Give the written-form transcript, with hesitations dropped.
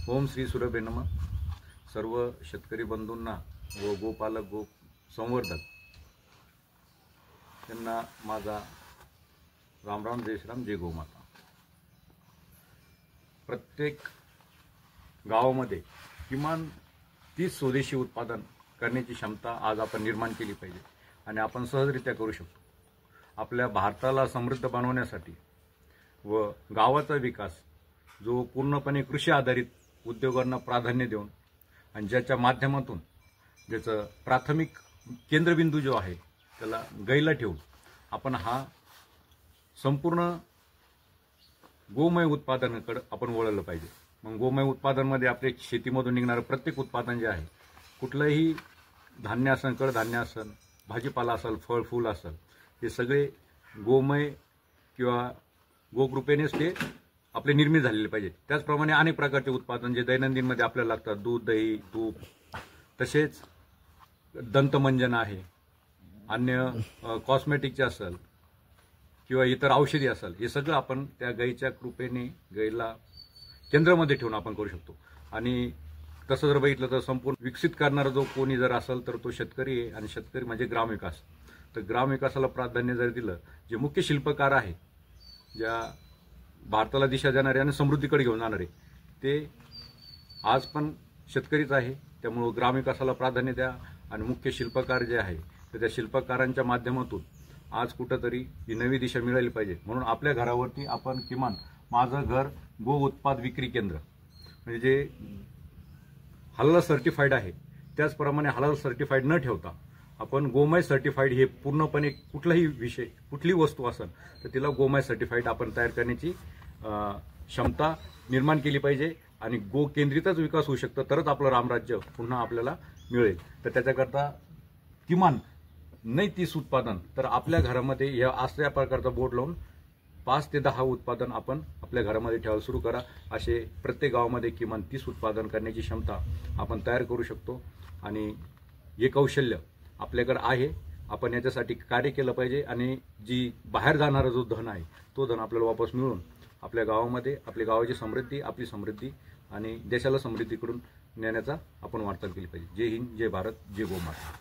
ओम श्री सुरभे नमः. सर्व शेतकरी बंधूंना व गोपालक गो संवर्धक त्यांना माझा रामराम जय श्रीराम जय गोमाता. प्रत्येक गावामध्ये किमान 30 स्वदेशी उत्पादन करण्याची क्षमता आज आपण निर्माण केली पाहिजे आणि आपण सहजरित्या करू शकतो. आपल्या भारताला समृद्ध बनवण्यासाठी व गावाचा विकास जो पूर्णपणे कृषी आधारित उद्योगांना प्राधान्य देऊन आणि ज्याच्या माध्यमातून ज्याचं प्राथमिक केंद्रबिंदू जो आहे त्याला गाईला ठेवून आपण हा संपूर्ण गोमय उत्पादनाकडे आपण वळलं पाहिजे. मग गोमय उत्पादनामध्ये आपले शेतीमधून निघणारं प्रत्येक उत्पादन जे आहे, कुठलंही धान्य असेल, कडधान्य असेल, भाजीपाला असेल, फळ फूल असेल, हे सगळे गोमय किंवा गोकृपेनेच ते आपले निर्मित झालेले पाहिजे. त्याचप्रमाणे अनेक प्रकारचे उत्पादन जे दैनंदिनमध्ये आपल्याला लागतात, दूध, दही, तूप, तसेच दंतमंजन आहे, अन्य कॉस्मेटिकचे असेल किंवा इतर औषधी असेल, हे सगळं आपण त्या गाईच्या कृपेने गाईला केंद्रामध्ये ठेवून आपण करू शकतो. आणि तसं जर बघितलं तर संपूर्ण विकसित करणारा जो कोणी जर असेल तर तो शेतकरी आहे. आणि शेतकरी म्हणजे ग्रामविकास. तर ग्रामविकासाला प्राधान्य जर दिलं, जे मुख्य शिल्पकार आहे, ज्या भारताला दिशा देणारे आणि समृद्धीकडे घेऊन जाणारे, ते आज पण शेतकरीच आहे. त्यामुळं ग्रामविकासाला प्राधान्य द्या आणि मुख्य शिल्पकार जे आहे तर त्या शिल्पकारांच्या माध्यमातून आज कुठंतरी ही नवी दिशा मिळाली पाहिजे. म्हणून आपल्या घरावरती आपण किमान माझं घर गो उत्पाद विक्री केंद्र म्हणजे जे हलाल सर्टिफाईड आहे, त्याचप्रमाणे हलाल सर्टिफाईड न ठेवता आपण गोमय सर्टिफाईड हे पूर्णपणे कुठलाही विषय कुठली वस्तू असेल तर तिला गोमय सर्टिफाईड आपण तयार करण्याची क्षमता निर्माण केली पाहिजे. आणि गो केंद्रितच विकास होऊ शकतो, तरच आपलं रामराज्य पुन्हा आपल्याला मिळेल. तर त्याच्याकरता किमान नाही 30 उत्पादन तर आपल्या घरामध्ये या अशा प्रकारचा बोर्ड लावून 5 ते 10 उत्पादन आपण आपल्या घरामध्ये ठेवायला सुरू करा. असे प्रत्येक गावामध्ये किमान 30 उत्पादन करण्याची क्षमता आपण तयार करू शकतो. आणि हे कौशल्य आपल्याकडे आहे, आपण याच्यासाठी कार्य केलं पाहिजे. आणि जी बाहेर जाणारा जो धन आहे तो धन आपल्याला वापस मिळून आपल्या गावामध्ये आपल्या गावाची समृद्धी, आपली समृद्धी आणि देशाला समृद्धीकडून नेण्याचा आपण वाटचाल केली पाहिजे. जय हिंद, जय भारत, जय गोमाता.